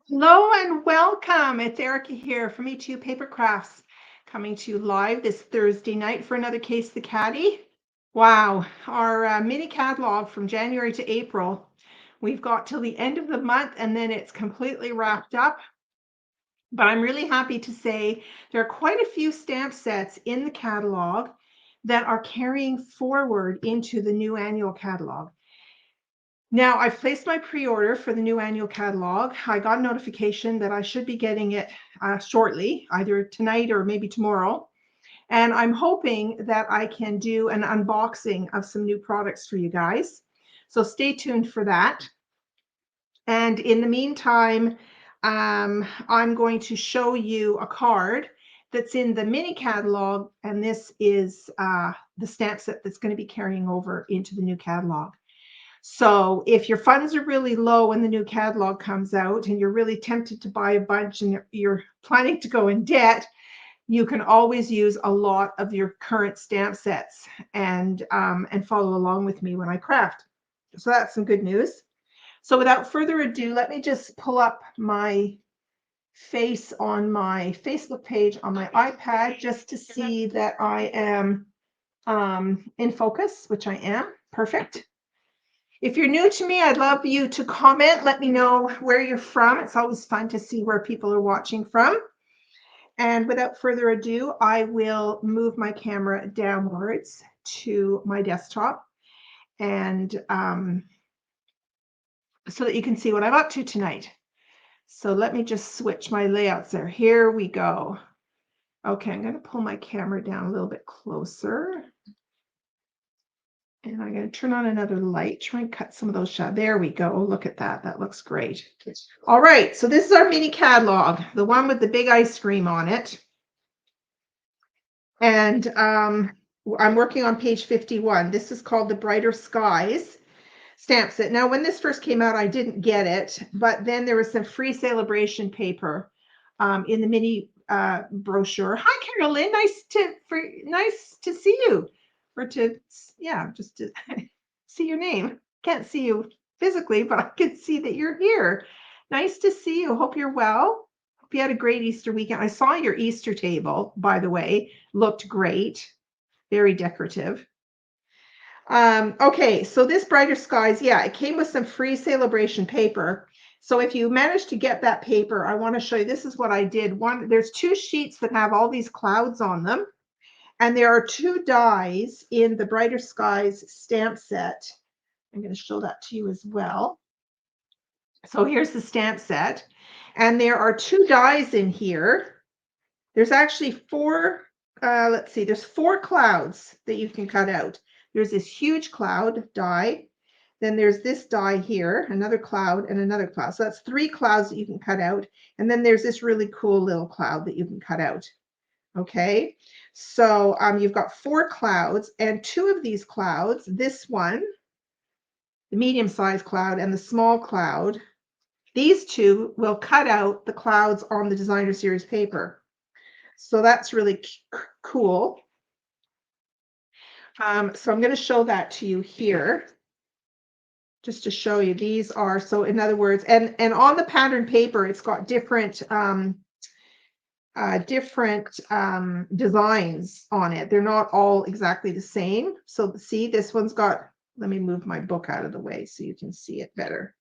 Hello and welcome. It's Erica here from E2 Paper Crafts, coming to you live this Thursday night for another Case the Catty. Wow, our mini catalog from January to April. We've got till the end of the month and then it's completely wrapped up. But I'm really happy to say there are quite a few stamp sets in the catalog that are carrying forward into the new annual catalog. Now, I've placed my pre-order for the new annual catalog. I got a notification that I should be getting it shortly, either tonight or maybe tomorrow. And I'm hoping that I can do an unboxing of some new products for you guys. So stay tuned for that. And in the meantime, I'm going to show you a card that's in the mini catalog. And this is the stamp set that's going to be carrying over into the new catalog. So if your funds are really low when the new catalog comes out and you're really tempted to buy a bunch and you're planning to go in debt, you can always use a lot of your current stamp sets and follow along with me when I craft. So that's some good news. So without further ado, let me just pull up my face on my Facebook page on my iPad just to see that I am in focus, which I am. Perfect. If you're new to me, I'd love you to comment. Let me know where you're from. It's always fun to see where people are watching from. And without further ado, I will move my camera downwards to my desktop and so that you can see what I'm up to tonight. So let me just switch my layouts there. Here we go. Okay, I'm going to pull my camera down a little bit closer. And I'm going to turn on another light, try and cut some of those shots. There we go. Look at that. That looks great. All right. So this is our mini catalog, the one with the big ice cream on it. And I'm working on page 51. This is called the Brighter Skies stamp set. Now, when this first came out, I didn't get it, but then there was some free celebration paper in the mini brochure. Hi, Carolyn. Nice to see you. Or to, yeah, just to see your name. Can't see you physically, but I can see that you're here. Nice to see you. Hope you're well. Hope you had a great Easter weekend. I saw your Easter table, by the way. Looked great. Very decorative. Okay, so this Brighter Skies, yeah, it came with some free celebration paper. So if you managed to get that paper, I want to show you, this is what I did. There's two sheets that have all these clouds on them. And there are two dies in the Brighter Skies stamp set. I'm going to show that to you as well. So here's the stamp set. And there are two dies in here. There's actually four, let's see, there's four clouds that you can cut out. There's this huge cloud die. Then there's this die here, another cloud and another cloud. So that's three clouds that you can cut out. And then there's this really cool little cloud that you can cut out. Okay, so you've got four clouds, and two of these clouds, this one, the medium-sized cloud, and the small cloud, these two will cut out the clouds on the designer series paper. So that's really cool. So I'm going to show that to you here, just to show you. These are, so in other words, and on the pattern paper, it's got different designs on it. They're not all exactly the same. So see, this one's got, let me move my book out of the way so you can see it better.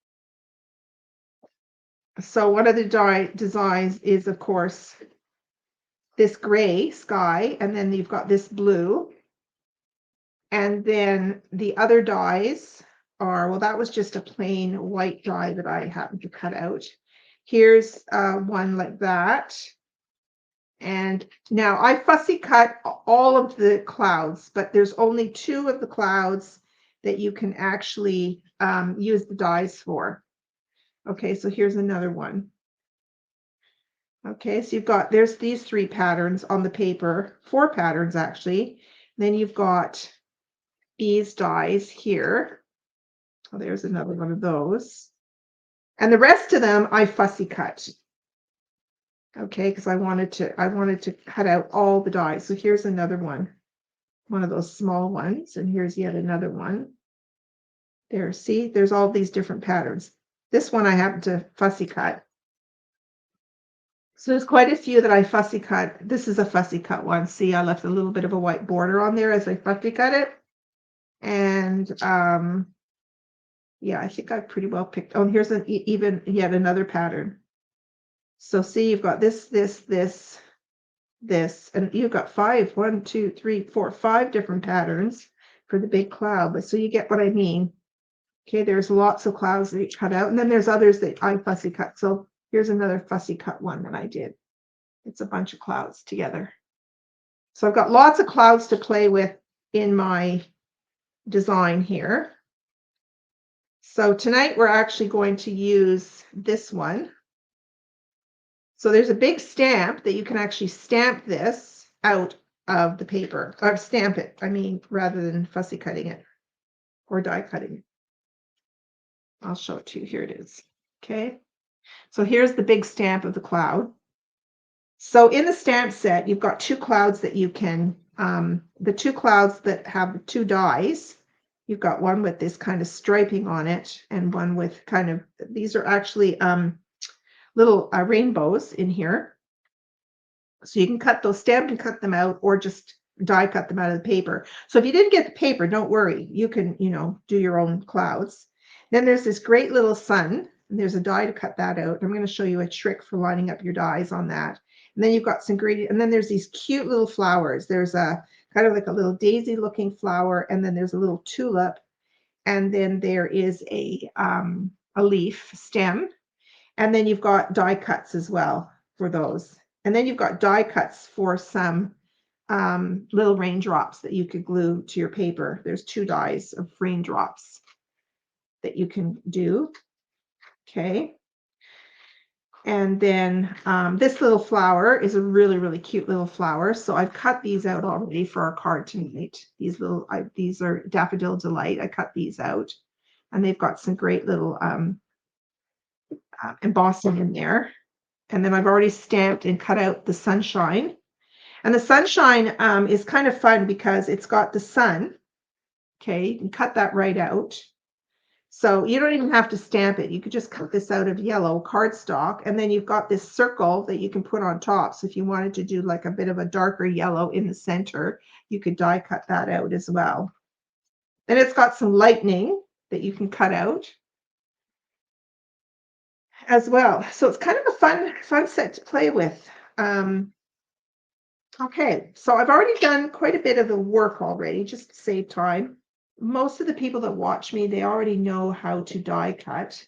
So one of the designs is, of course, this gray sky, and then you've got this blue. And then the other dies are, well, that was just a plain white die that I happened to cut out. Here's one like that. And now I fussy cut all of the clouds, but there's only two of the clouds that you can actually use the dies for. Okay, so here's another one. Okay, so you've got, there's these three patterns on the paper, four patterns actually. Then you've got these dies here. Oh, there's another one of those. And the rest of them I fussy cut. Okay, because I wanted to cut out all the dies. So here's another one of those small ones, and here's yet another one. There, see, there's all these different patterns. This one I happen to fussy cut. So there's quite a few that I fussy cut. This is a fussy cut one. See, I left a little bit of a white border on there as I fussy cut it. And yeah, I think I pretty well picked. Oh, here's even yet another pattern. So see, you've got this, and you've got 5 different patterns for the big cloud. But so you get what I mean. Okay, there's lots of clouds that you cut out, and then there's others that I fussy cut. So here's another fussy cut one that I did. It's a bunch of clouds together. So I've got lots of clouds to play with in my design here. So tonight we're actually going to use this one. So there's a big stamp that you can actually stamp this out of the paper, or stamp it, I mean, rather than fussy cutting it or die cutting it. I'll show it to you. Here it is. Okay. So here's the big stamp of the cloud. So in the stamp set, you've got 2 clouds that you can, the 2 clouds that have 2 dies. You've got one with this kind of striping on it and one with kind of, these are actually little rainbows in here. So you can cut those, stamp and cut them out, or just die cut them out of the paper. So if you didn't get the paper, don't worry. You can, do your own clouds. Then there's this great little sun, and there's a die to cut that out. I'm going to show you a trick for lining up your dies on that. And then you've got some great, and then there's these cute little flowers. There's a kind of like a little daisy looking flower, and then there's a little tulip, and then there is a leaf stem, and then you've got die cuts as well for those. And then you've got die cuts for some little raindrops that you could glue to your paper. There's 2 dies of raindrops that you can do. Okay. And then this little flower is a really, really cute little flower. So I've cut these out already for our card tonight. These little, these are Daffodil Delight. I cut these out, and they've got some great little embossing in there. And then I've already stamped and cut out the sunshine. And the sunshine is kind of fun because it's got the sun. Okay, you can cut that right out. So you don't even have to stamp it. You could just cut this out of yellow cardstock, and then you've got this circle that you can put on top. So if you wanted to do like a bit of a darker yellow in the center, you could die cut that out as well. And it's got some lightning that you can cut out as well. So it's kind of a fun set to play with. Okay, so I've already done quite a bit of the work already, just to save time. Most of the people that watch me, they already know how to die cut,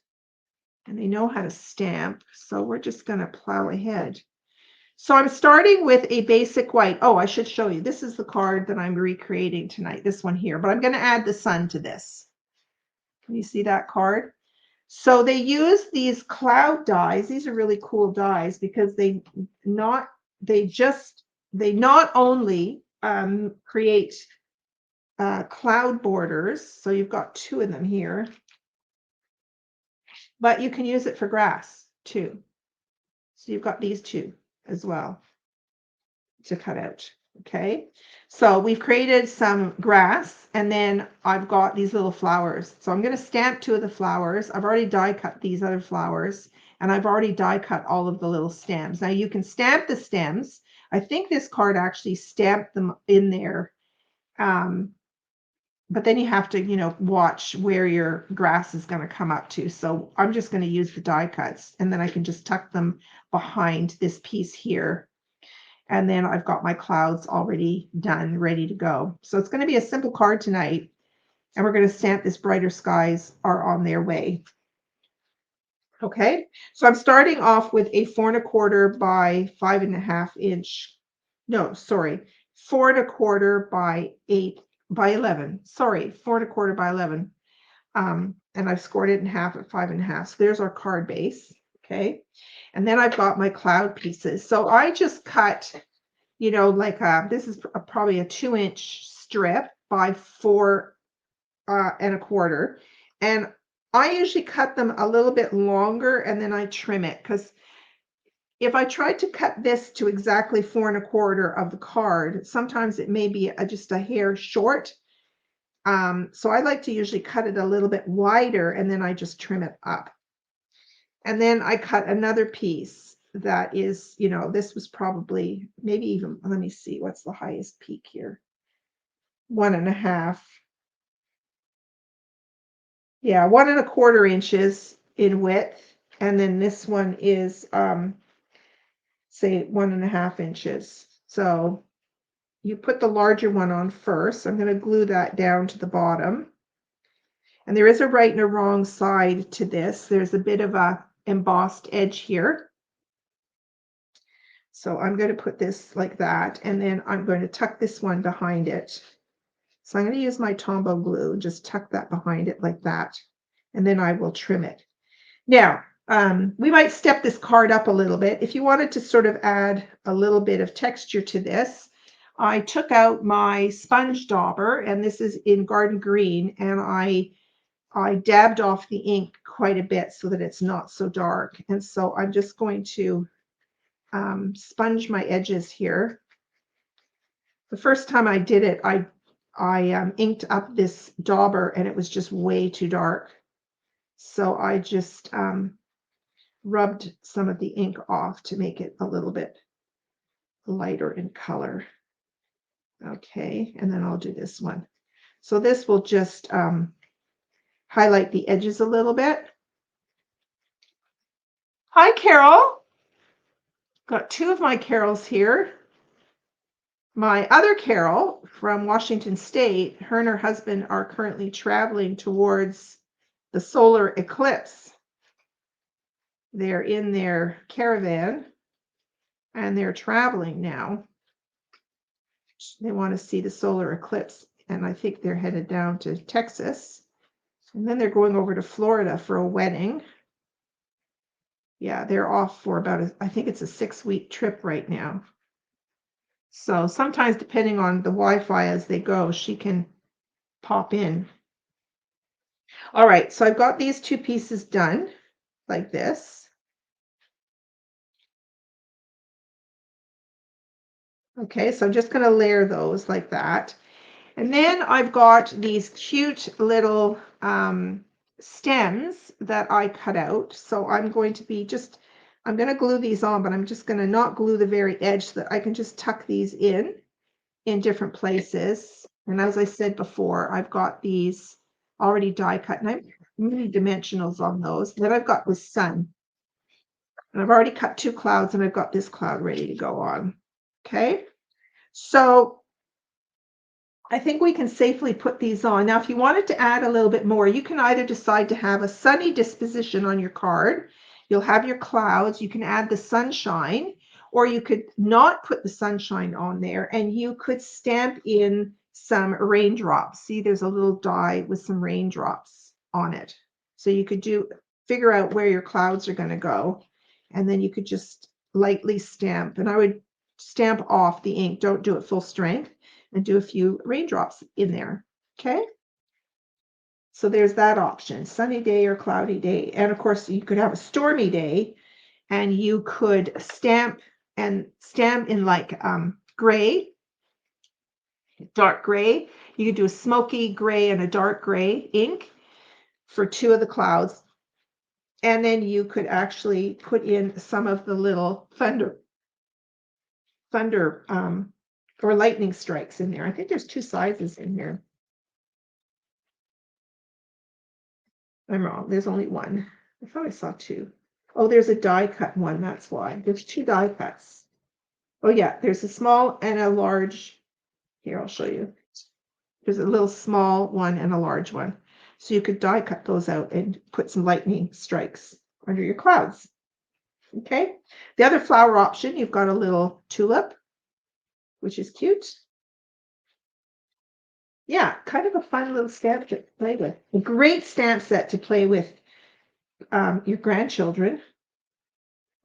and they know how to stamp. So we're just going to plow ahead. So I'm starting with a basic white. Oh, I should show you. This is the card that I'm recreating tonight, this one here, but I'm going to add the sun to this. Can you see that card? So they use these cloud dies. These are really cool dies because they not only create cloud borders, so you've got 2 of them here, but you can use it for grass too. So you've got these 2 as well to cut out. Okay, so we've created some grass, and then I've got these little flowers. So I'm going to stamp 2 of the flowers. I've already die cut these other flowers, and I've already die cut all of the little stems. Now you can stamp the stems. I think this card actually stamped them in there. But then you have to, watch where your grass is going to come up to. So I'm just going to use the die cuts, and then I can just tuck them behind this piece here. And then I've got my clouds already done, ready to go. So it's going to be a simple card tonight, and we're going to stamp this Brighter Skies Are On Their Way. Okay, so I'm starting off with a 4 1/4 by 5.5 inch. No, sorry, 4 1/4 by 8 by 11. Sorry, 4 1/4 by 11. And I've scored it in half at 5.5. So there's our card base. Okay, and then I've got my cloud pieces. So I just cut, like this is probably a 2-inch strip by 4 1/4, and I usually cut them a little bit longer, and then I trim it, because if I tried to cut this to exactly 4 1/4 of the card, sometimes it may be just a hair short. So I like to usually cut it a little bit wider, and then I just trim it up. And then I cut another piece that is, you know, this was probably maybe even, let me see, what's the highest peak here? 1.5. Yeah, 1.25 inches in width. And then this one is, say 1.5 inches. So you put the larger one on first. I'm going to glue that down to the bottom. And there is a right and a wrong side to this. There's a bit of a embossed edge here. So I'm going to put this like that, and then I'm going to tuck this one behind it. So I'm going to use my Tombow glue and just tuck that behind it like that, and then I will trim it. Now, we might step this card up a little bit. If you wanted to sort of add a little bit of texture to this, I took out my sponge dauber, and this is in Garden Green, and I dabbed off the ink quite a bit so that it's not so dark. And so I'm just going to sponge my edges here. The first time I did it, I inked up this dauber and it was just way too dark. So I just rubbed some of the ink off to make it a little bit lighter in color. Okay, and then I'll do this one. So this will just highlight the edges a little bit. Hi, Carol. Got two of my Carols here. My other Carol from Washington State, her and her husband are currently traveling towards the solar eclipse. They're in their caravan and they're traveling now. They want to see the solar eclipse, and I think they're headed down to Texas. And then they're going over to Florida for a wedding. Yeah, they're off for about, I think it's a 6-week trip right now. So sometimes, depending on the Wi-Fi as they go, she can pop in. All right, so I've got these two pieces done like this. Okay, so I'm just going to layer those like that. And then I've got these cute little stems that I cut out. So I'm going to be just, I'm going to glue these on, but I'm just going to not glue the very edge so that I can just tuck these in different places. And as I said before, I've got these already die cut, and I'm really dimensionals on those. Then I've got this sun, and I've already cut 2 clouds, and I've got this cloud ready to go on. Okay, so I think we can safely put these on. Now, if you wanted to add a little bit more, you can either decide to have a sunny disposition on your card. You'll have your clouds. You can add the sunshine, or you could not put the sunshine on there, and you could stamp in some raindrops. See, there's a little die with some raindrops on it. So you could figure out where your clouds are going to go, and then you could just lightly stamp. And I would stamp off the ink. Don't do it full strength, and do a few raindrops in there. Okay, so there's that option, sunny day or cloudy day. And of course, you could have a stormy day, and you could stamp in like gray, dark gray. You could do a smoky gray and a dark gray ink for 2 of the clouds. And then you could actually put in some of the little thunder or lightning strikes in there. I think there's 2 sizes in here. I'm wrong. There's only one. I thought I saw 2. Oh, there's a die cut one. That's why. There's 2 die cuts. Oh, yeah. There's a small and a large. Here, I'll show you. There's a little small one and a large one. So you could die cut those out and put some lightning strikes under your clouds. Okay. The other flower option, you've got a little tulip, which is cute. Yeah, kind of a fun little stamp to play with. A great stamp set to play with your grandchildren.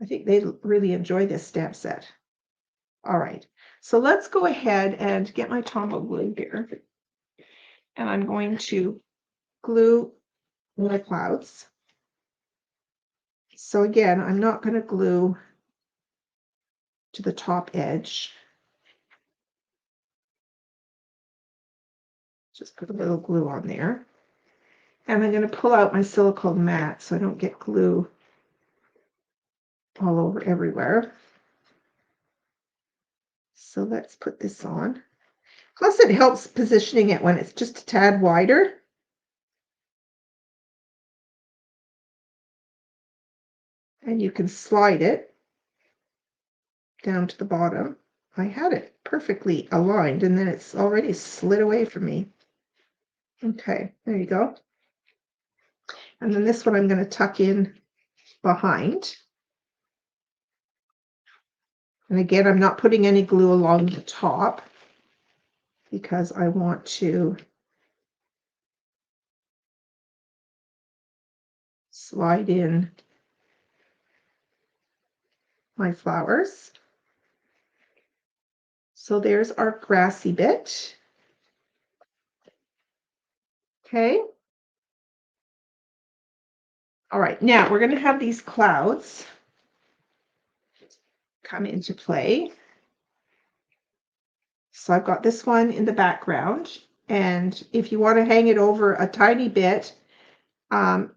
I think they really enjoy this stamp set. All right, so let's go ahead and get my Tombow glue here. And I'm going to glue my clouds. So again, I'm not going to glue to the top edge. Just put a little glue on there. And I'm going to pull out my silicone mat so I don't get glue all over everywhere. So let's put this on. Plus it helps positioning it when it's just a tad wider. And you can slide it down to the bottom. I had it perfectly aligned and then it's already slid away from me. Okay, there you go. And then this one I'm going to tuck in behind. And again, I'm not putting any glue along the top because I want to slide in my flowers. So there's our grassy bit. Okay. All right, now we're going to have these clouds come into play. So I've got this one in the background, and if you want to hang it over a tiny bit,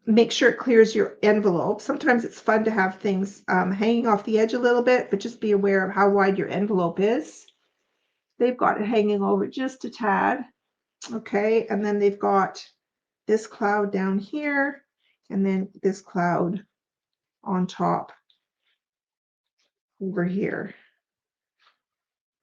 make sure it clears your envelope. Sometimes it's fun to have things hanging off the edge a little bit, but just be aware of how wide your envelope is. They've got it hanging over just a tad. Okay, and then they've got this cloud down here, and then this cloud on top over here.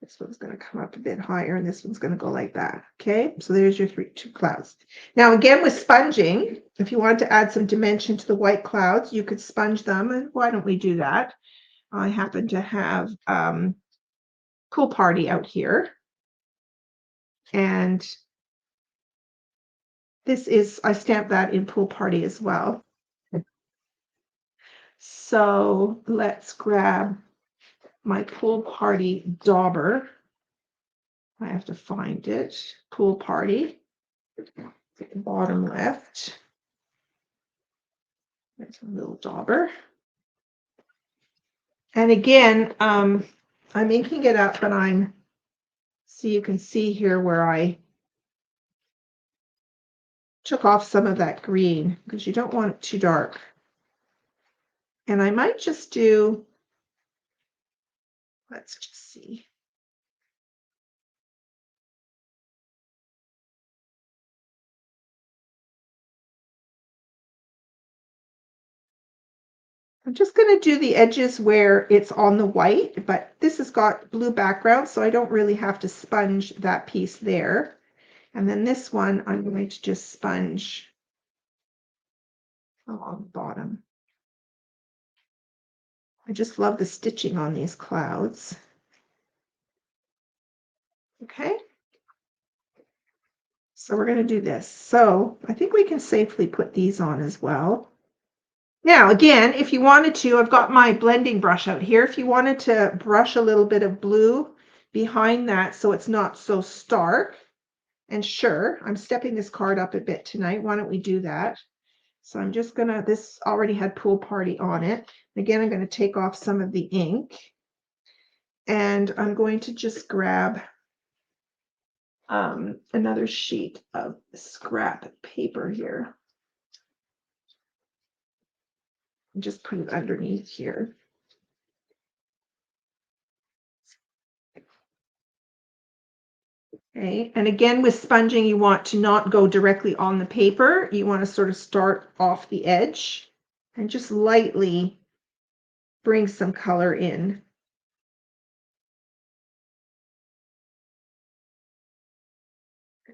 This one's going to come up a bit higher, and this one's going to go like that. Okay, so there's your two clouds. Now, again, with sponging, if you want to add some dimension to the white clouds, you could sponge them. And why don't we do that? I happen to have Pool Party out here. And this is, I stamped that in Pool Party as well. So let's grab my Pool Party dauber. I have to find it. Pool Party. Bottom left. There's a little dauber. And again, I'm inking it up, but so you can see here where I took off some of that green because you don't want it too dark. And I might just do, let's just see. I'm just going to do the edges where it's on the white, but this has got blue background, so I don't really have to sponge that piece there. And then this one, I'm going to just sponge along the bottom. I just love the stitching on these clouds. Okay. So we're going to do this. So I think we can safely put these on as well. Now, again, if you wanted to, I've got my blending brush out here. If you wanted to brush a little bit of blue behind that so it's not so stark, and sure, I'm stepping this card up a bit tonight. Why don't we do that? So I'm just going to, this already had Pool Party on it. Again, I'm going to take off some of the ink, and I'm going to just grab another sheet of scrap paper here. And just put it underneath here. Okay, and again with sponging, you want to not go directly on the paper. You want to sort of start off the edge and just lightly bring some color in.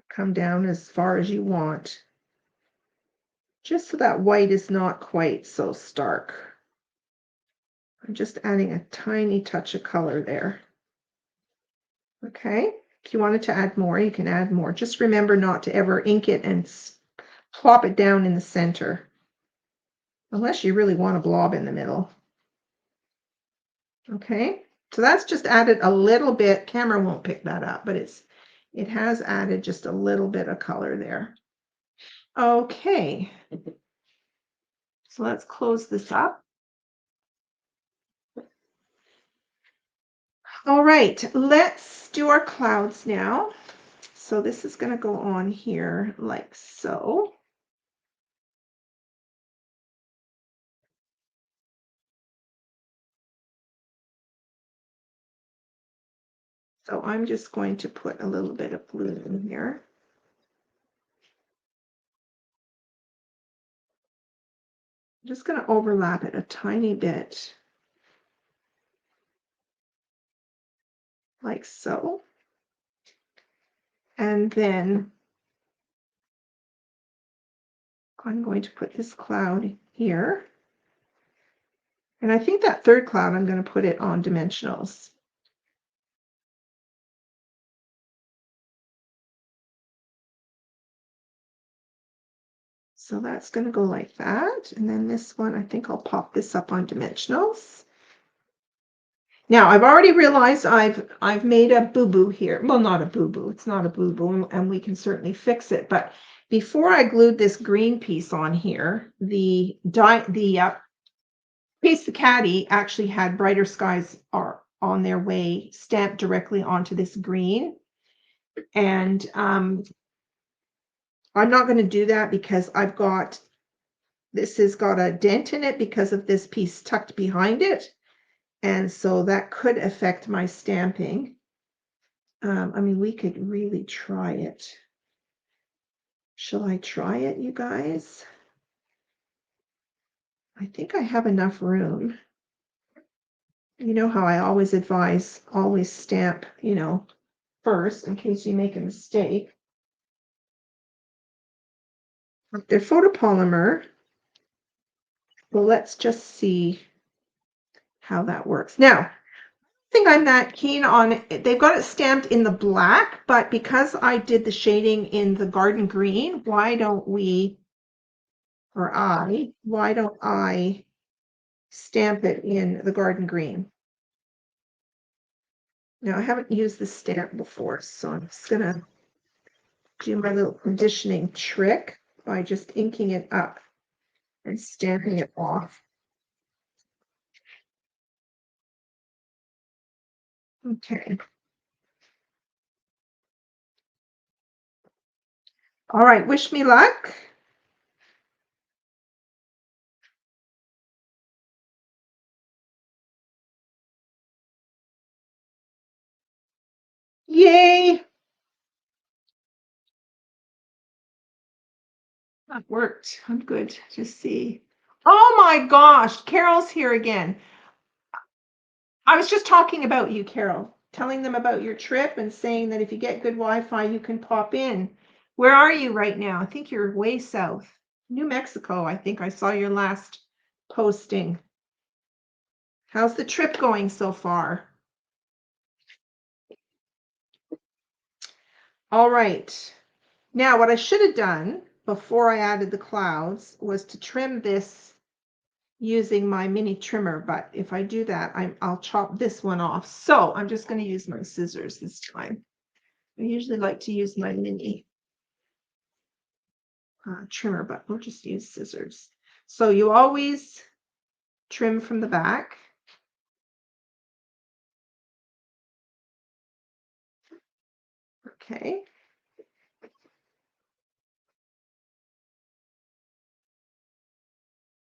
Come down as far as you want, just so that white is not quite so stark. I'm just adding a tiny touch of color there. Okay, if you wanted to add more, you can add more. Just remember not to ever ink it and plop it down in the center, unless you really want a blob in the middle. Okay, so that's just added a little bit. Camera won't pick that up, but it has added just a little bit of color there. Okay, so let's close this up. All right, let's do our clouds now. So this is going to go on here like so. So I'm just going to put a little bit of blue in here. I'm just going to overlap it a tiny bit, like so. And then I'm going to put this cloud here. And I think that third cloud, I'm going to put it on dimensionals. So that's going to go like that. And then this one, I think I'll pop this up on dimensionals. Now I've already realized I've made a boo-boo here. Well, not a boo-boo. It's not a boo-boo, and we can certainly fix it. But before I glued this green piece on here, the Case the Catty actually had Brighter Skies are on their way stamped directly onto this green. And I'm not going to do that because this has got a dent in it because of this piece tucked behind it. And so that could affect my stamping. I mean, we could really try it. Shall I try it, you guys? I think I have enough room. You know how I always advise, always stamp, first in case you make a mistake. They're photopolymer. Well, let's just see how that works. Now, I think I'm that keen on it. They've got it stamped in the black, but because I did the shading in the garden green, why don't I stamp it in the garden green? Now, I haven't used this stamp before, so I'm just going to do my little conditioning trick by just inking it up and stamping it off. Okay. All right, wish me luck. Yay! That worked. I'm good to see. Oh my gosh, Carol's here again. I was just talking about you, Carol, telling them about your trip and saying that if you get good Wi-Fi, you can pop in. Where are you right now? I think you're way south. New Mexico, I think I saw your last posting. How's the trip going so far? All right. Now, what I should have done before I added the clouds was to trim this using my mini trimmer, but if I do that, I'll chop this one off. So I'm just going to use my scissors this time. I usually like to use my mini trimmer, but we'll just use scissors. So you always trim from the back. Okay.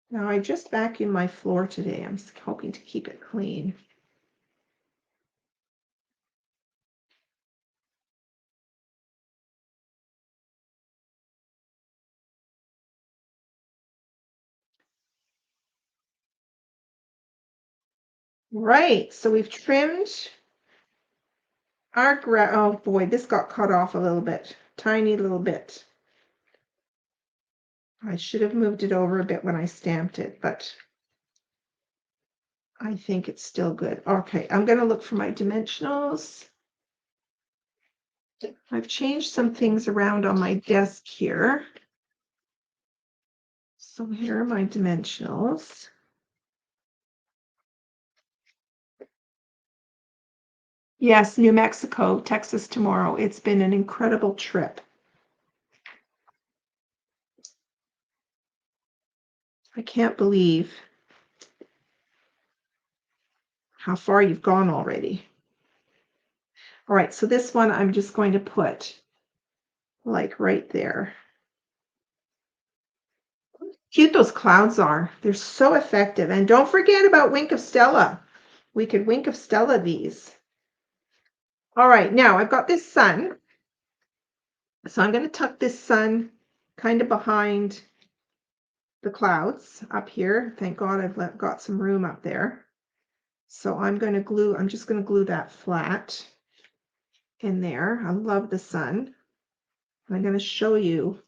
Now I just vacuumed my floor today. I'm hoping to keep it clean. Right, so we've trimmed our oh boy, this got cut off a little bit, tiny little bit. I should have moved it over a bit when I stamped it, but I think it's still good. Okay, I'm going to look for my dimensionals. I've changed some things around on my desk here. So here are my dimensionals. Yes, New Mexico, Texas tomorrow. It's been an incredible trip. I can't believe how far you've gone already. All right, so this one I'm just going to put like right there. Cute those clouds are. They're so effective. And don't forget about Wink of Stella. We could Wink of Stella these. All right, now I've got this sun. So I'm going to tuck this sun kind of behind the clouds up here. Thank God I've got some room up there. So I'm just going to glue that flat in there. I love the sun. I'm going to show you.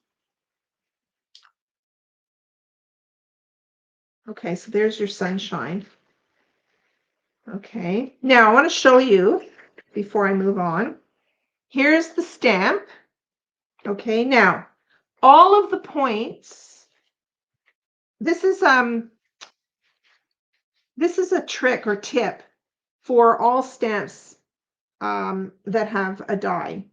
Okay, so there's your sunshine. Okay, now I want to show you before I move on. Here's the stamp. Okay, now all of the points. This is a trick or tip for all stamps that have a die.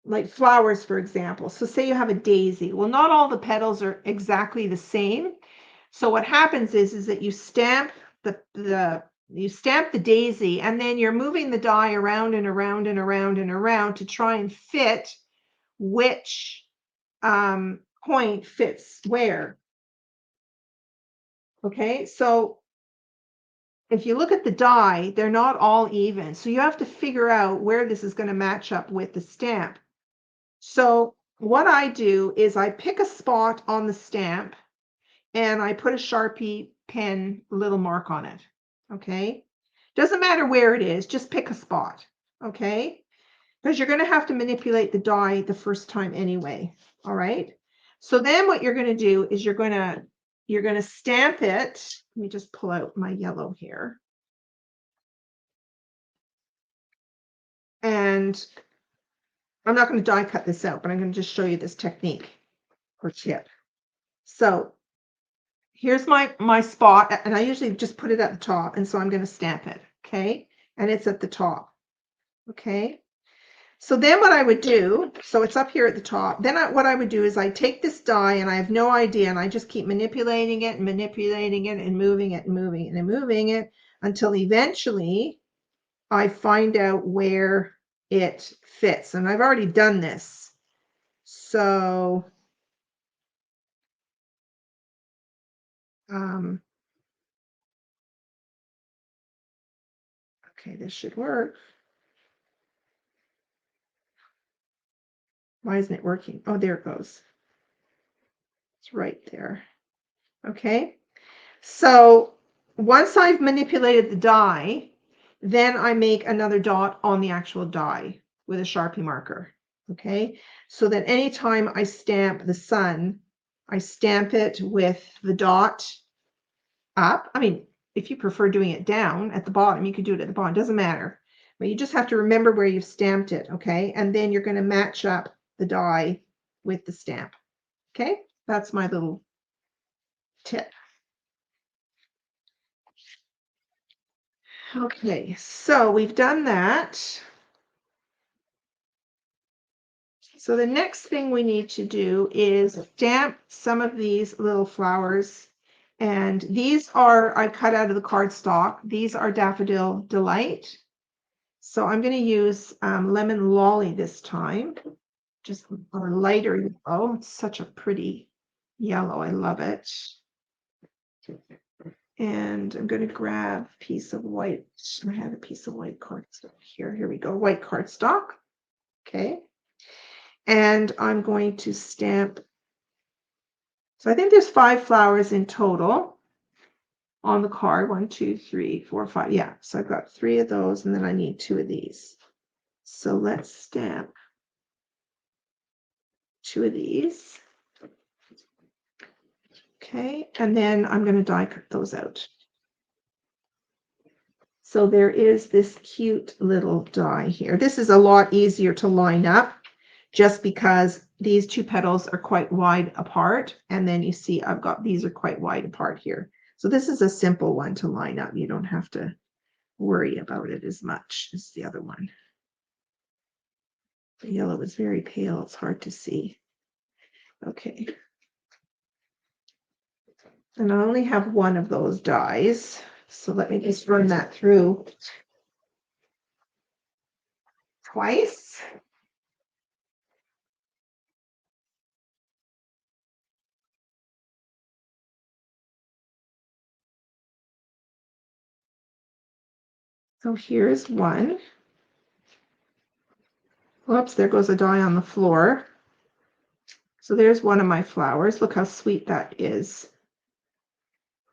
Like flowers, for example. So say you have a daisy. Well, not all the petals are exactly the same. So what happens is that you stamp the daisy, and then you're moving the die around and around and around and around to try and fit which point fits where. Okay, so if you look at the die, they're not all even. So you have to figure out where this is going to match up with the stamp. So what I do is I pick a spot on the stamp and I put a Sharpie pen little mark on it. Okay. Doesn't matter where it is, just pick a spot. Okay. Because you're going to have to manipulate the die the first time anyway. All right. So then what you're going to do is you're going to stamp it. Let me just pull out my yellow here. And I'm not going to die cut this out, but I'm going to just show you this technique or tip. So here's my spot, and I usually just put it at the top, and so I'm going to stamp it. Okay. And it's at the top. Okay. So then what I would do, so it's up here at the top, then what I would do is I take this die and I have no idea, and I just keep manipulating it and manipulating it and moving it and moving it and moving it until eventually I find out where it fits. And I've already done this. So okay, this should work. Why isn't it working? Oh, there it goes. It's right there. Okay. So once I've manipulated the die, then I make another dot on the actual die with a Sharpie marker. Okay. So that anytime I stamp the sun, I stamp it with the dot up. I mean, if you prefer doing it down at the bottom, you could do it at the bottom. It doesn't matter. But you just have to remember where you've stamped it. Okay. And then you're going to match up the die with the stamp. Okay. That's my little tip. Okay, so we've done that. So the next thing we need to do is stamp some of these little flowers. And these are, I cut out of the cardstock. These are Daffodil Delight. So I'm going to use Lemon Lolly this time, just a lighter yellow. It's such a pretty yellow. I love it. And I'm going to grab a piece of white. I have a piece of white cardstock here. Here we go. White cardstock. Okay. And I'm going to stamp. So I think there's 5 flowers in total on the card. 1, 2, 3, 4, 5. Yeah. So I've got 3 of those, and then I need 2 of these. So let's stamp 2 of these. Okay. And then I'm going to die cut those out. So there is this cute little die here. This is a lot easier to line up just because these 2 petals are quite wide apart. And then you see I've got, these are quite wide apart here. So this is a simple one to line up. You don't have to worry about it as much as the other one. The yellow is very pale. It's hard to see. Okay. And I only have 1 of those dies. So let me just run that through twice. So here's one. Whoops, there goes a die on the floor. So there's one of my flowers. Look how sweet that is.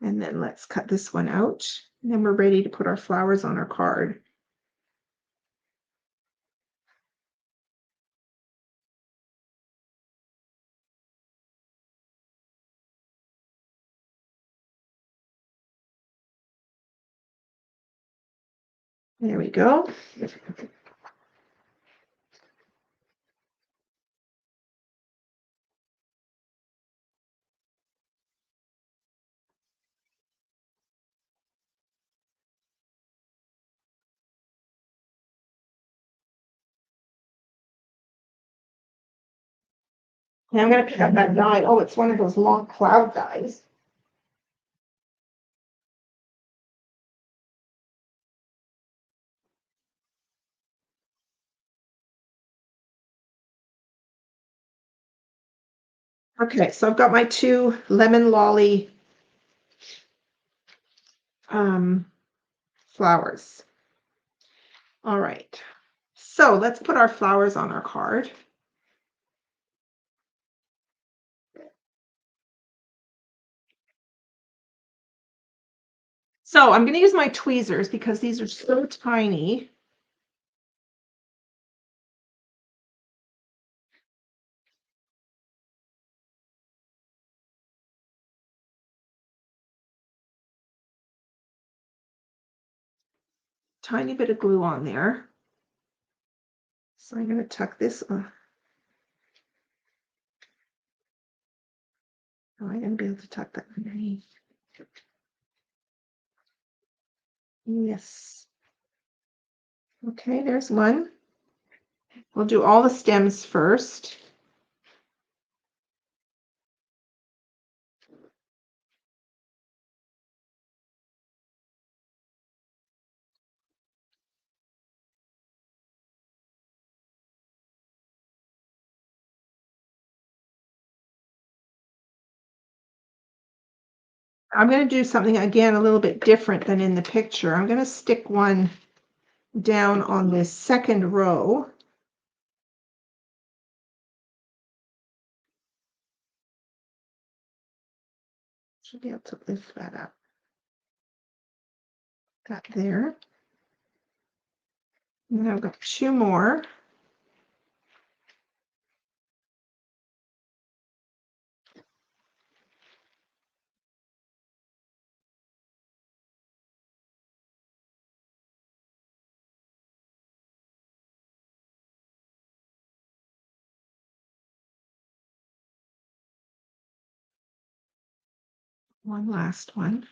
And then let's cut this one out. And then we're ready to put our flowers on our card. There we go. And I'm going to pick up that die. Oh, it's one of those long cloud dies. Okay, so I've got my two lemon lolly flowers. All right, so let's put our flowers on our card. So I'm going to use my tweezers because these are so tiny. Tiny bit of glue on there. So I'm going to tuck this on. Oh, I'm going to be able to tuck that underneath. Yes. Okay, there's one. We'll do all the stems first. I'm going to do something again a little bit different than in the picture. I'm going to stick one down on this second row. Should be able to lift that up. That there. And then I've got two more. One last one.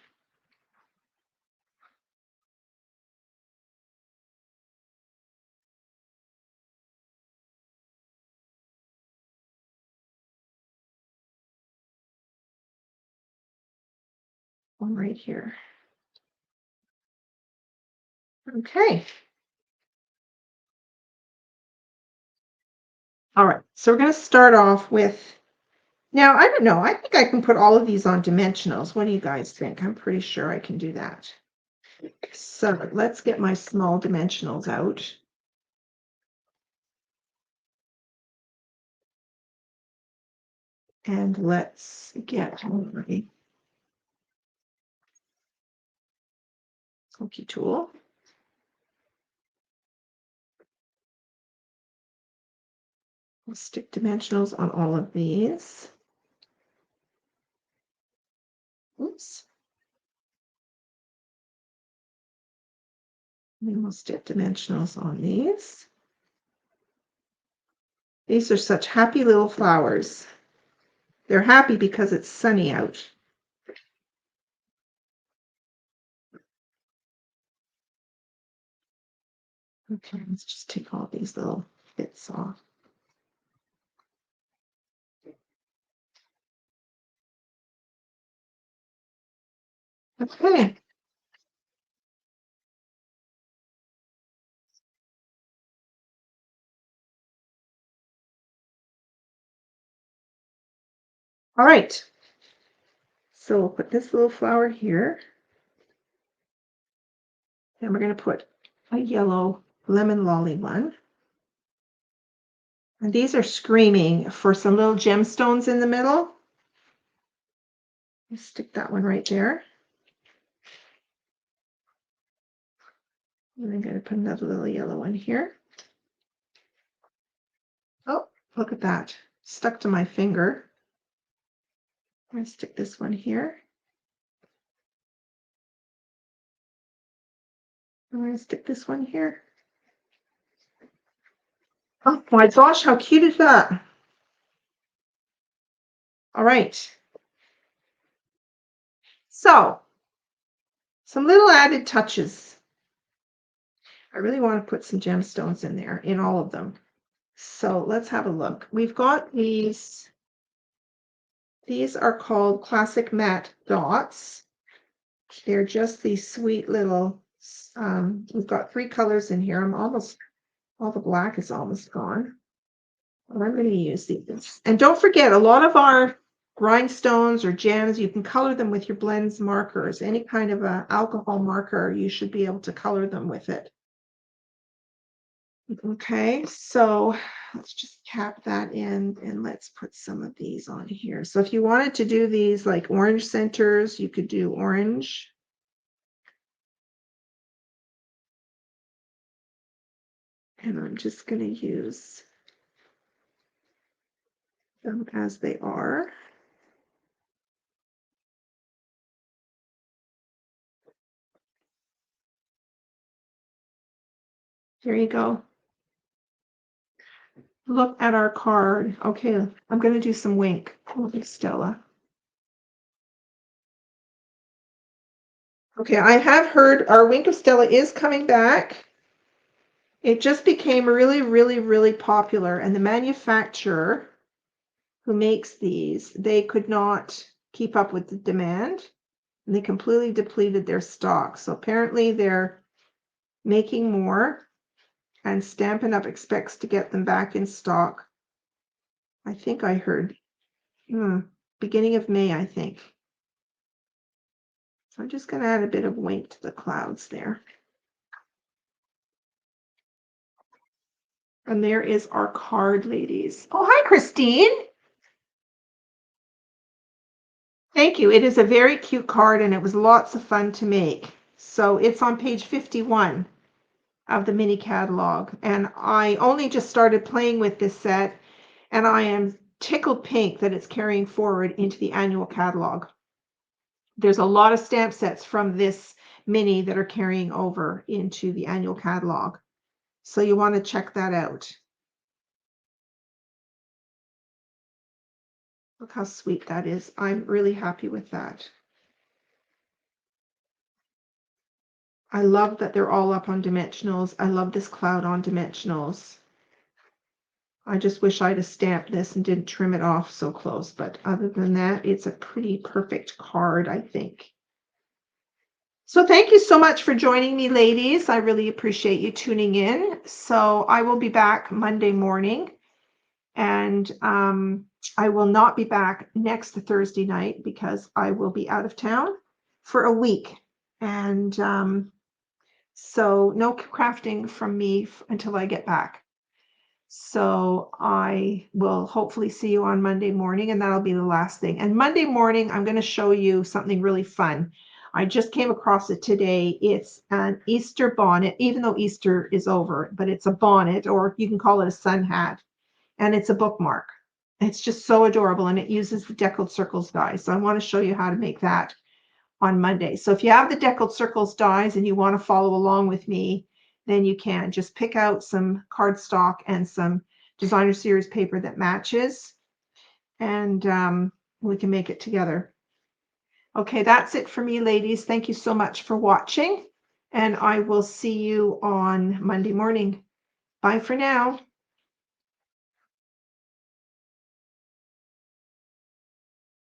One right here. Okay. All right, so we're going to start off with, now I don't know, I think I can put all of these on dimensionals. What do you guys think? I'm pretty sure I can do that. So let's get my small dimensionals out. And let's get my Smoky tool. We'll stick dimensionals on all of these. Oops. And then we'll stick dimensionals on these. These are such happy little flowers. They're happy because it's sunny out. Okay, let's just take all these little bits off. Okay. All right. So we'll put this little flower here. And we're going to put a yellow lemon lolly one. And these are screaming for some little gemstones in the middle. Let's stick that one right there. And I'm going to put another little yellow one here. Oh, look at that. Stuck to my finger. I'm going to stick this one here. I'm going to stick this one here. Oh my gosh, how cute is that? All right. So, some little added touches. I really want to put some gemstones in there, in all of them. So let's have a look. We've got these. These are called Classic Matte Dots. They're just these sweet little, we've got 3 colors in here. I'm almost, all the black is almost gone. Well, I'm going to use these. And don't forget, a lot of our rhinestones or gems, you can color them with your blends markers. Any kind of a alcohol marker, you should be able to color them with it. Okay, so let's just cap that in and let's put some of these on here. So if you wanted to do these like orange centers, you could do orange. And I'm just going to use them as they are. There you go. Look at our card. Okay, I'm going to do some wink. Oh, Stella. Okay, I have heard our Wink of Stella is coming back. It just became really, really, really popular, and the manufacturer who makes these, they could not keep up with the demand, and they completely depleted their stock. So apparently they're making more, and Stampin' Up expects to get them back in stock. I think I heard beginning of May, I think. So I'm just going to add a bit of wink to the clouds there. And there is our card, ladies. Oh, hi, Christine. Thank you. It is a very cute card, and it was lots of fun to make. So it's on page 51 of the mini catalog. And I only just started playing with this set, and I am tickled pink that it's carrying forward into the annual catalog. There's a lot of stamp sets from this mini that are carrying over into the annual catalog. So you want to check that out. Look how sweet that is. I'm really happy with that. I love that they're all up on dimensionals. I love this cloud on dimensionals. I just wish I'd have stamped this and didn't trim it off so close. But other than that, it's a pretty perfect card, I think. So thank you so much for joining me, ladies. I really appreciate you tuning in. So I will be back Monday morning, and I will not be back next Thursday night because I will be out of town for a week. And so no crafting from me until I get back. So I will hopefully see you on Monday morning, and that'll be the last thing. And Monday morning, I'm going to show you something really fun. I just came across it today. It's an Easter bonnet, even though Easter is over, but it's a bonnet, or you can call it a sun hat, and it's a bookmark. It's just so adorable, and it uses the Deckled Circles dies. So I want to show you how to make that on Monday. So if you have the Deckled Circles dies and you want to follow along with me, then you can just pick out some cardstock and some designer series paper that matches, and we can make it together. Okay, that's it for me, ladies. Thank you so much for watching, and I will see you on Monday morning. Bye for now.